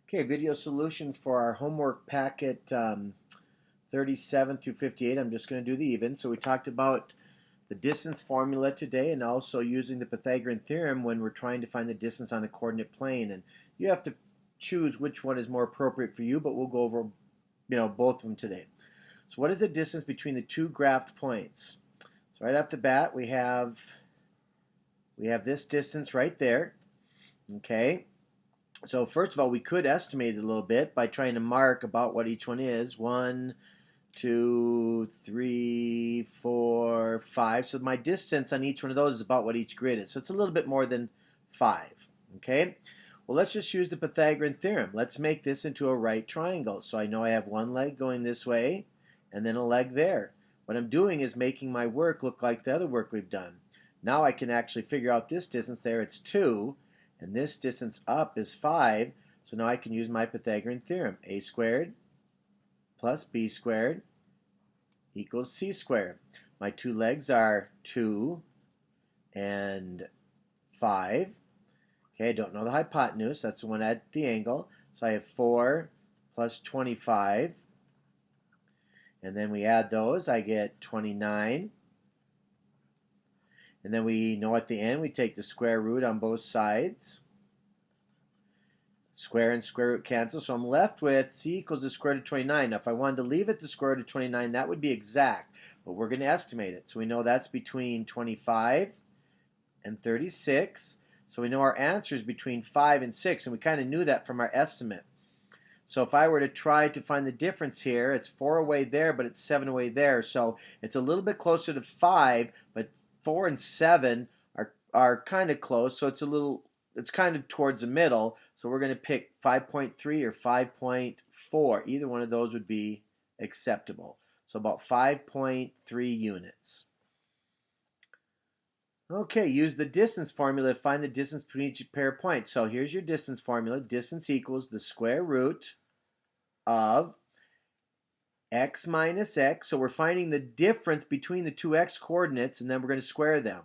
Okay, video solutions for our homework packet 37 through 58. I'm just going to do the even. So we talked about the distance formula today and also using the Pythagorean theorem when we're trying to find the distance on a coordinate plane. And you have to choose which one is more appropriate for you, but we'll go over both of them today. So what is the distance between the two graphed points? So right off the bat we have this distance right there. Okay. So first of all, we could estimate it a little bit by trying to mark about what each one is. 1, 2, 3, 4, 5. So my distance on each one of those is about what each grid is. So it's a little bit more than 5. Okay? Well, let's just use the Pythagorean theorem. Let's make this into a right triangle. So I know I have one leg going this way and then a leg there. What I'm doing is making my work look like the other work we've done. Now I can actually figure out this distance there. It's 2. And this distance up is 5, so now I can use my Pythagorean theorem. A squared plus b squared equals c squared. My two legs are 2 and 5. Okay, I don't know the hypotenuse. That's the one at the angle. So I have 4 plus 25. And then we add those. I get 29. And then we know at the end we take the square root on both sides. Square and square root cancel, so I'm left with c equals the square root of 29. Now if I wanted to leave it the square root of 29, that would be exact, but we're going to estimate it. So we know that's between 25 and 36. So we know our answer is between 5 and 6, and we kind of knew that from our estimate. So if I were to try to find the difference here, it's 4 away there, but it's 7 away there. So it's a little bit closer to 5, but 4 and 7 are kind of close, so it's kind of towards the middle. So we're going to pick 5.3 or 5.4. Either one of those would be acceptable. So about 5.3 units. Okay, use the distance formula to find the distance between each pair of points. So here's your distance formula. Distance equals the square root of x minus x. So we're finding the difference between the two x coordinates, and then we're going to square them.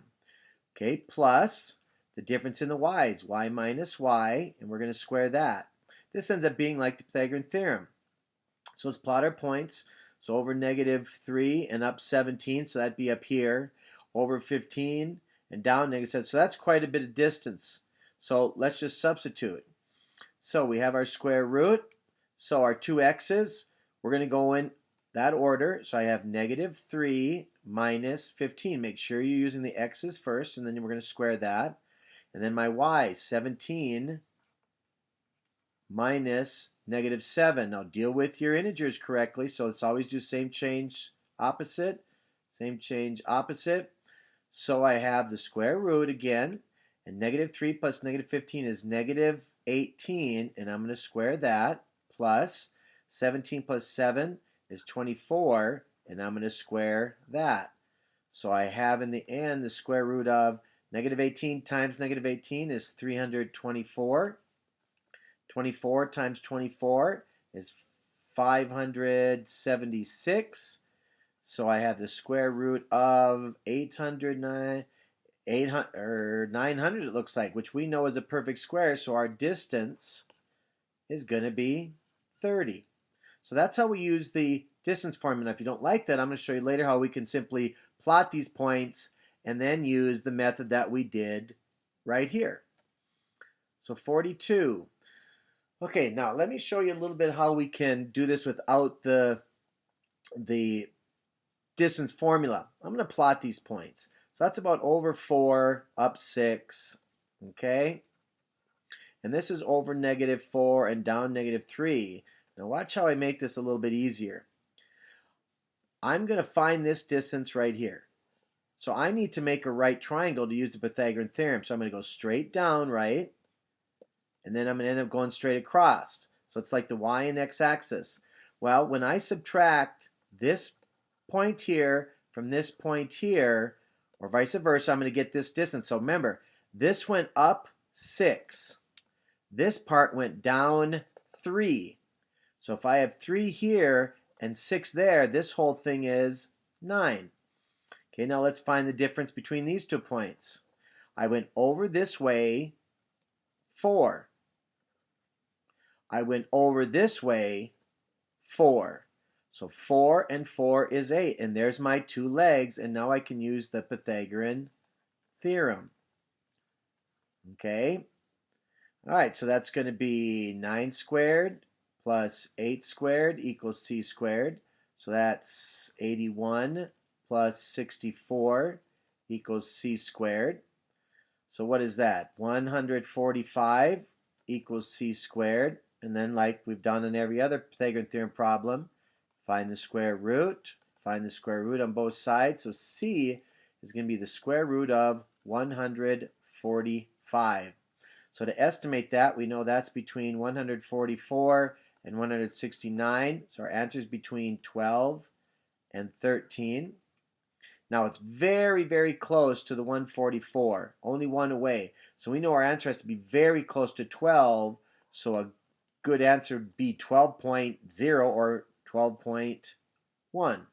Okay, plus the difference in the y's, y minus y, and we're going to square that. This ends up being like the Pythagorean theorem. So let's plot our points. So over -3 and up 17, so that'd be up here. Over 15 and down -7, so that's quite a bit of distance. So let's just substitute. So we have our square root. So our two x's, we're going to go in that order. So I have -3 minus 15. Make sure you're using the x's first, and then we're going to square that. And then my y, 17 minus -7. Now deal with your integers correctly. So let's always do same change, opposite. Same change, opposite. So I have the square root again. And -3 plus -15 is -18. And I'm going to square that. Plus 17 plus 7 is 24. And I'm going to square that. So I have in the end the square root of -18 times -18 is 324. 24 times 24 is 576. So I have the square root of 900 it looks like, which we know is a perfect square. So our distance is going to be 30. So that's how we use the distance formula. If you don't like that, I'm going to show you later how we can simply plot these points and then use the method that we did right here. So 42. Okay, now let me show you a little bit how we can do this without the distance formula. I'm going to plot these points. So that's about over 4, up 6, okay? And this is over -4 and down -3. Now watch how I make this a little bit easier. I'm going to find this distance right here. So I need to make a right triangle to use the Pythagorean theorem. So I'm going to go straight down, right? And then I'm going to end up going straight across. So it's like the y and x axis. Well, when I subtract this point here from this point here, or vice versa, I'm going to get this distance. So remember, this went up 6. This part went down 3. So if I have 3 here and 6 there, this whole thing is 9. Okay, now let's find the difference between these 2 points. I went over this way 4. I went over this way 4. So 4 and 4 is 8. And there's my two legs. And now I can use the Pythagorean theorem. Okay. All right, so that's going to be 9 squared plus 8 squared equals c squared. So that's 81 plus 64 equals c squared. So what is that? 145 equals c squared. And then, like we've done in every other Pythagorean theorem problem, find the square root. Find the square root on both sides. So c is going to be the square root of 145. So to estimate that, we know that's between 144 and 169. So our answer is between 12 and 13. Now it's very, very close to the 144, only one away. So we know our answer has to be very close to 12. So a good answer would be 12.0 or 12.1.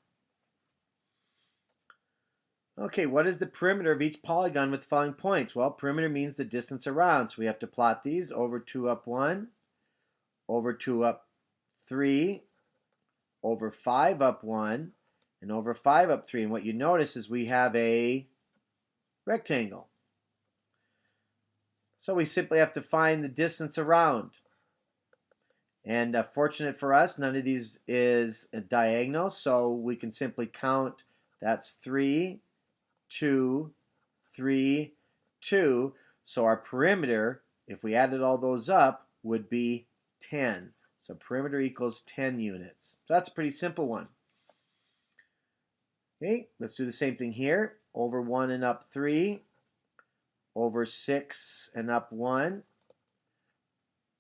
Okay, what is the perimeter of each polygon with the following points? Well, perimeter means the distance around. So we have to plot these over 2 up 1, over 2 up 3, over 5 up 1, and over 5 up 3. And what you notice is we have a rectangle. So we simply have to find the distance around. And fortunate for us, none of these is a diagonal, so we can simply count. That's 3, 2, 3, 2. So our perimeter, if we added all those up, would be 10. So perimeter equals 10 units. So that's a pretty simple one. Okay, let's do the same thing here. Over 1 and up 3. Over 6 and up 1.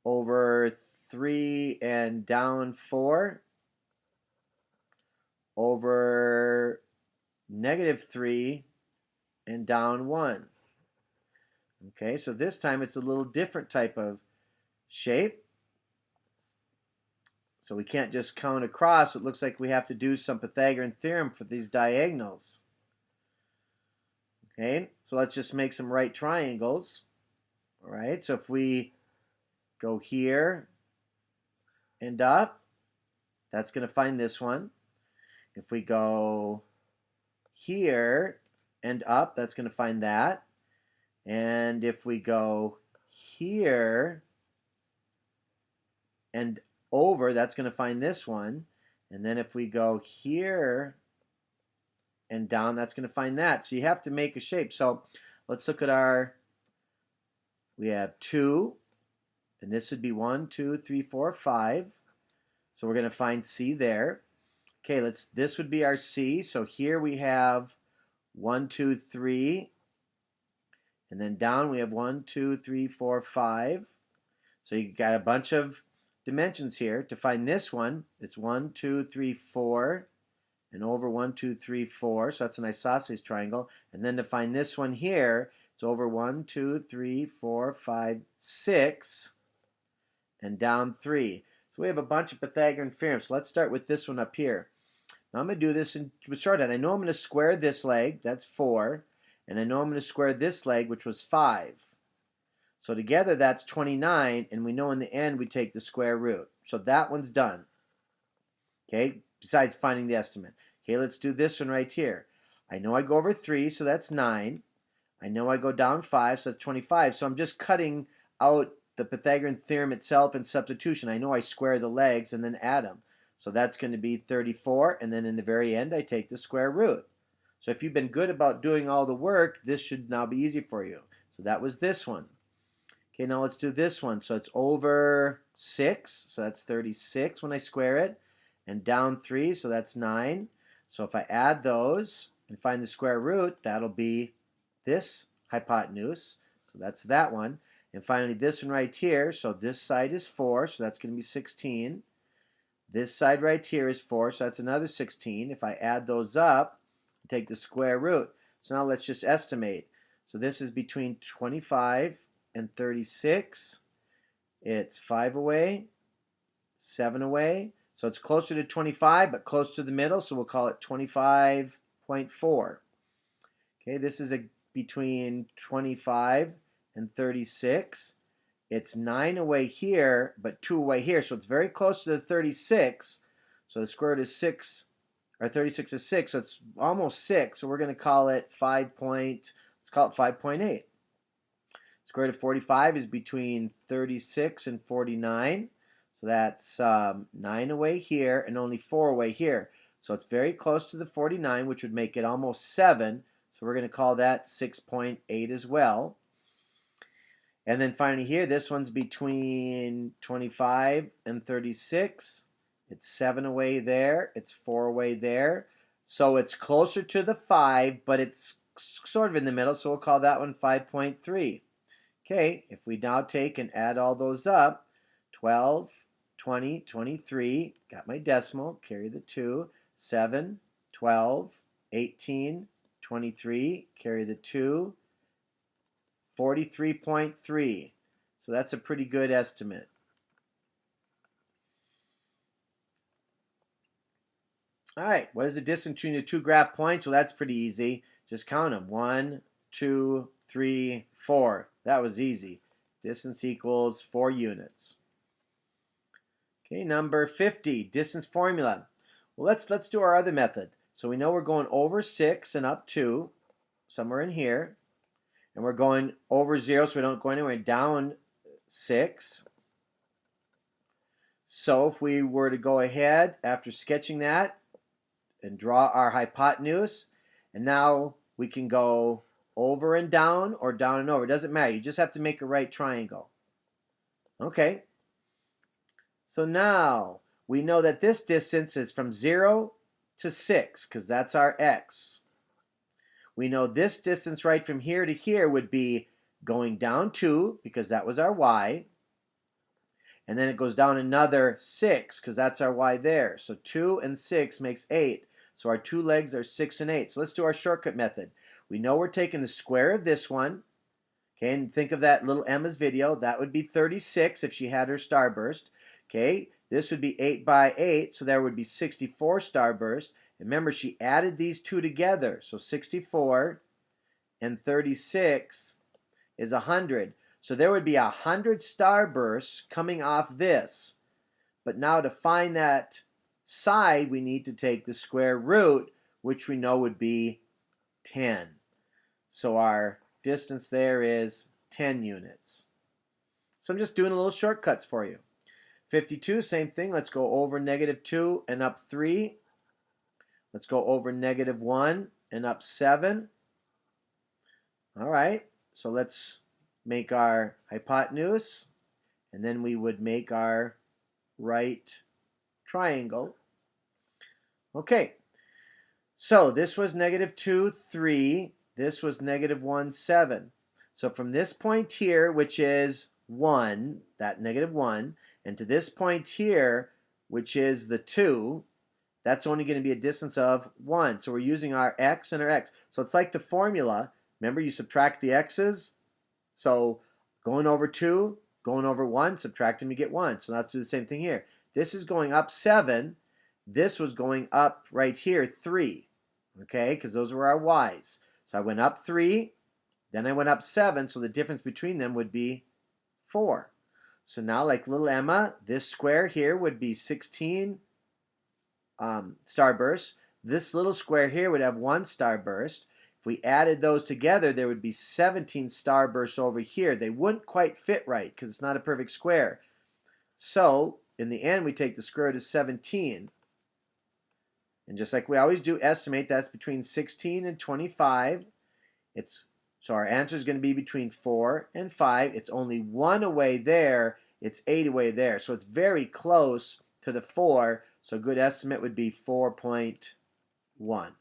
Over 3 and down 4. Over -3 and down 1. Okay, so this time it's a little different type of shape. So we can't just count across. It looks like we have to do some Pythagorean theorem for these diagonals. Okay, so let's just make some right triangles. All right, so if we go here and up, that's going to find this one. If we go here and up, that's going to find that. And if we go here and over, that's going to find this one. And then if we go here and down, that's going to find that. So you have to make a shape. So let's look at our, we have 2, and this would be 1, 2, 3, 4, 5. So we're going to find C there. Okay, this would be our C. So here we have 1, 2, 3. And then down we have 1, 2, 3, 4, 5. So you got a bunch of dimensions here. To find this one, it's 1, 2, 3, 4. And over 1, 2, 3, 4. So that's an isosceles triangle. And then to find this one here, it's over 1, 2, 3, 4, 5, 6. And down 3. So we have a bunch of Pythagorean theorems. So let's start with this one up here. Now I'm going to do this in shorthand. I know I'm going to square this leg. That's 4. And I know I'm going to square this leg, which was 5. So together that's 29. And we know in the end we take the square root. So that one's done. Okay, besides finding the estimate. Okay, let's do this one right here. I know I go over 3, so that's 9. I know I go down 5, so that's 25. So I'm just cutting out the Pythagorean theorem itself in substitution. I know I square the legs and then add them. So that's going to be 34, and then in the very end I take the square root. So if you've been good about doing all the work, this should now be easy for you. So that was this one. Okay, now let's do this one. So it's over 6, so that's 36 when I square it, and down 3, so that's 9. So if I add those and find the square root, that'll be this hypotenuse. So that's that one. And finally this one right here, so this side is 4, so that's going to be 16. This side right here is 4, so that's another 16. If I add those up, take the square root. So now let's just estimate. So this is between 25 and 36. It's 5 away, 7 away. So it's closer to 25, but close to the middle, so we'll call it 25.4. Okay, this is between 25 and 36. it's 9 away here, but 2 away here. So it's very close to the 36. So the square root is 6, or 36 is 6, so it's almost 6. So we're going to call it 5.8. Square root of 45 is between 36 and 49. So that's 9 away here and only 4 away here. So it's very close to the 49, which would make it almost 7. So we're going to call that 6.8 as well. And then finally here, this one's between 25 and 36. It's 7 away there. It's 4 away there. So it's closer to the 5, but it's sort of in the middle. So we'll call that one 5.3. Okay, if we now take and add all those up, 12, 20, 23, got my decimal, carry the 2, 7, 12, 18, 23, carry the 2, 43.3. So that's a pretty good estimate. All right, what is the distance between the two graph points? Well, that's pretty easy. Just count them. 1, 2, 3, 4. That was easy. Distance equals 4 units. Okay, number 50, distance formula. Well, let's do our other method. So we know we're going over 6 and up 2, somewhere in here. And we're going over 0, so we don't go anywhere, down 6. So if we were to go ahead after sketching that and draw our hypotenuse, and now we can go over and down or down and over. It doesn't matter. You just have to make a right triangle. Okay. So now we know that this distance is from 0 to 6 because that's our x. We know this distance right from here to here would be going down 2 because that was our y. And then it goes down another 6 because that's our y there. So 2 and 6 makes 8. So our two legs are 6 and 8. So let's do our shortcut method. We know we're taking the square of this one. Okay, and think of that little Emma's video. That would be 36 if she had her starburst. Okay, this would be 8 by 8, so there would be 64 starburst. And remember, she added these two together. So 64 and 36 is 100. So there would be 100 starbursts coming off this. But now to find that side, we need to take the square root, which we know would be 10. So our distance there is 10 units. So I'm just doing a little shortcuts for you. 52, same thing. Let's go over -2 and up 3. Let's go over -1 and up 7. All right, so let's make our hypotenuse, and then we would make our right triangle. Okay, so this was -2, 3. This was -1, 7. So from this point here, which is 1, that -1, and to this point here, which is the 2, that's only going to be a distance of 1. So we're using our x and our x. So it's like the formula. Remember, you subtract the x's. So going over 2, going over 1, subtract them, you get 1. So let's do the same thing here. This is going up 7. This was going up right here, 3. Okay, because those were our y's. So I went up 3, then I went up 7, so the difference between them would be 4. So now, like little Emma, this square here would be 16 starbursts. This little square here would have 1 starburst. If we added those together, there would be 17 starbursts over here. They wouldn't quite fit right because it's not a perfect square. So in the end, we take the square root of 17. And just like we always do, estimate that's between 16 and 25. So our answer is going to be between 4 and 5. It's only 1 away there. It's 8 away there. So it's very close to the 4. So a good estimate would be 4.1.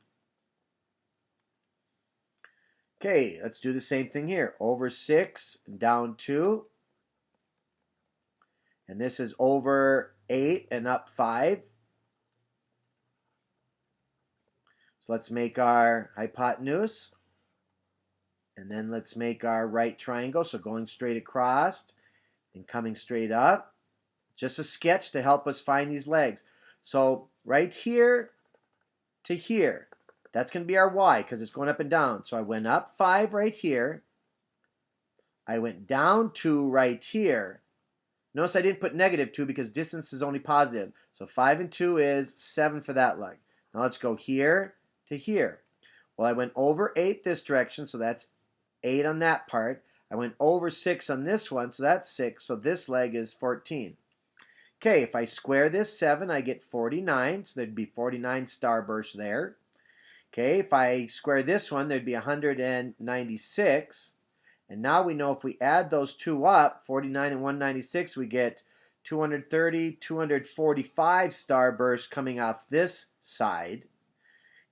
Okay, let's do the same thing here. Over 6, down 2. And this is over 8 and up 5. So let's make our hypotenuse. And then let's make our right triangle. So going straight across and coming straight up. Just a sketch to help us find these legs. So right here to here. That's going to be our y because it's going up and down. So I went up 5 right here. I went down 2 right here. Notice I didn't put -2 because distance is only positive. So 5 and 2 is 7 for that leg. Now let's go here to here. Well, I went over 8 this direction, so that's 8 on that part. I went over 6 on this one, so that's 6. So this leg is 14. Okay, if I square this 7, I get 49. So there'd be 49 starbursts there. Okay, if I square this one, there'd be 196. And now we know if we add those two up, 49 and 196, we get 230, 245 starbursts coming off this side.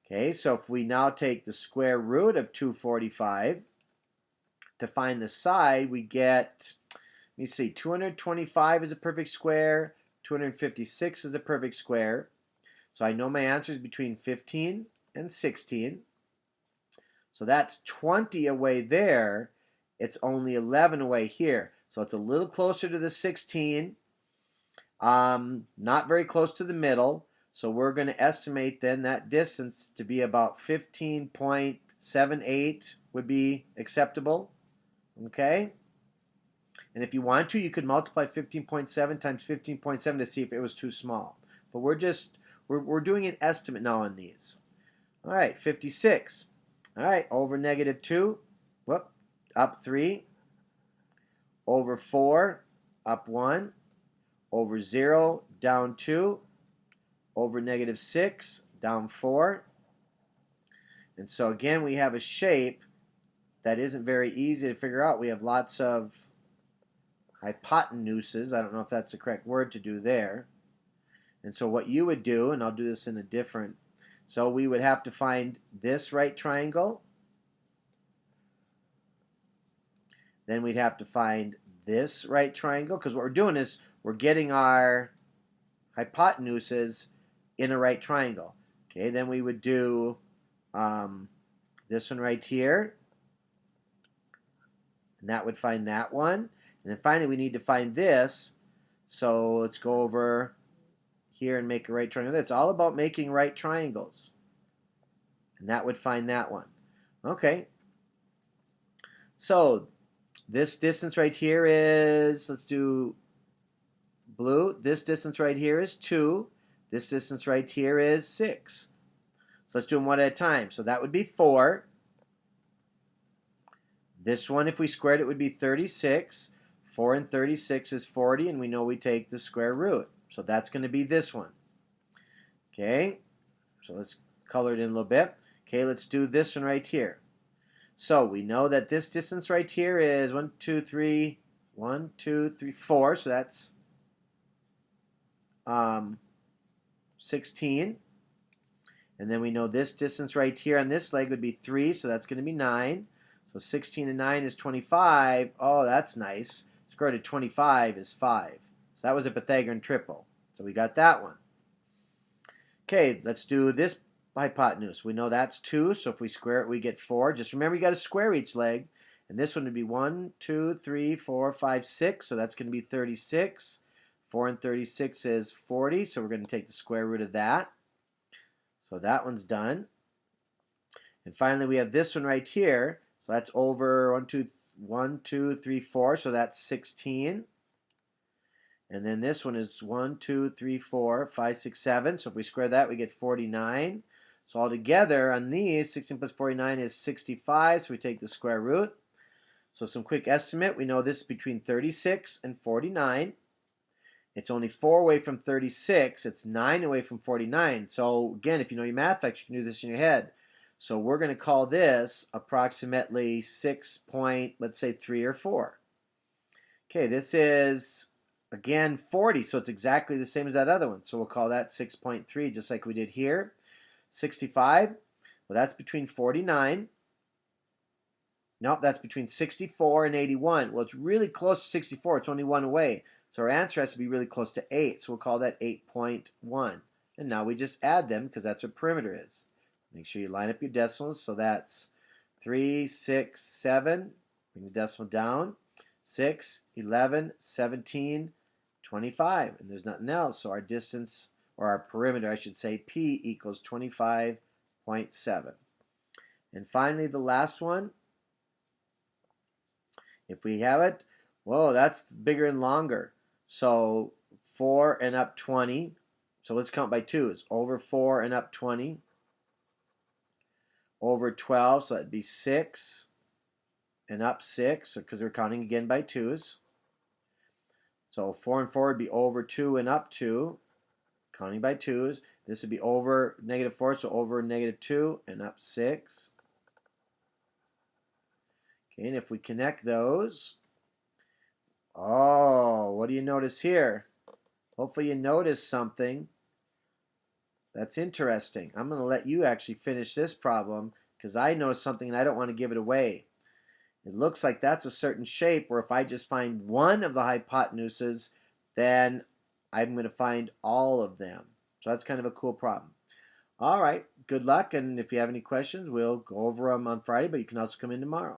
Okay, so if we now take the square root of 245 to find the side, we get, let me see, 225 is a perfect square, 256 is a perfect square. So I know my answer is between 15 and 16. So that's 20 away there. It's only 11 away here. So it's a little closer to the 16. Not very close to the middle. So we're going to estimate then that distance to be about 15.78 would be acceptable. Okay? And if you want to, you could multiply 15.7 times 15.7 to see if it was too small. But we're doing an estimate now on these. All right, 56. All right, over -2. Whoop. Up 3, over 4, up 1, over 0, down 2, over -6, down 4. And so again, we have a shape that isn't very easy to figure out. We have lots of hypotenuses. I don't know if that's the correct word to do there. And so what you would do, and I'll do this in a different, so we would have to find this right triangle. Then we'd have to find this right triangle, because what we're doing is we're getting our hypotenuses in a right triangle. Okay, then we would do this one right here, and that would find that one. And then finally we need to find this. So let's go over here and make a right triangle. It's all about making right triangles. And that would find that one. Okay. So this distance right here is, let's do blue. This distance right here is 2. This distance right here is 6. So let's do them one at a time. So that would be 4. This one, if we squared it, would be 36. 4 and 36 is 40, and we know we take the square root. So that's going to be this one. Okay, so let's color it in a little bit. Okay, let's do this one right here. So we know that this distance right here is 1, 2, 3, 1, 2, 3, 4. So that's 16. And then we know this distance right here on this leg would be 3. So that's going to be 9. So 16 and 9 is 25. Oh, that's nice. Square root of 25 is 5. So that was a Pythagorean triple. So we got that one. Okay, let's do this hypotenuse. We know that's 2, so if we square it, we get 4. Just remember, you got to square each leg. And this one would be 1, 2, 3, 4, 5, 6. So that's going to be 36. 4 and 36 is 40. So we're going to take the square root of that. So that one's done. And finally, we have this one right here. So that's over 1, 2, 3, 4. So that's 16. And then this one is 1, 2, 3, 4, 5, 6, 7. So if we square that, we get 49. So altogether on these, 16 plus 49 is 65. So we take the square root. So some quick estimate. We know this is between 36 and 49. It's only 4 away from 36. It's 9 away from 49. So again, if you know your math facts, you can do this in your head. So we're going to call this approximately 6 point, let's say 3 or 4. Okay, this is, again, 40. So it's exactly the same as that other one. So we'll call that 6.3, just like we did here. 65, well, that's between 49. Nope, that's between 64 and 81. Well, it's really close to 64. It's only 1 away. So our answer has to be really close to 8. So we'll call that 8.1. And now we just add them because that's what perimeter is. Make sure you line up your decimals. So that's 3, 6, 7. Bring the decimal down. 6, 11, 17, 25. And there's nothing else. So our distance, or our perimeter, I should say, P equals 25.7. And finally, the last one If we have it, whoa, that's bigger and longer. So 4 and up 20. So let's count by twos. Over 4 and up 20. Over 12, so that'd be 6 and up 6, because we're counting again by twos. So 4 and 4 would be over 2 and up 2, counting by twos. This would be over -4, so over -2 and up 6. Okay, and if we connect those, oh, what do you notice here? Hopefully you notice something that's interesting. I'm going to let you actually finish this problem because I noticed something and I don't want to give it away. It looks like that's a certain shape where if I just find one of the hypotenuses, then I'm going to find all of them. So that's kind of a cool problem. All right, good luck, and if you have any questions, we'll go over them on Friday, but you can also come in tomorrow.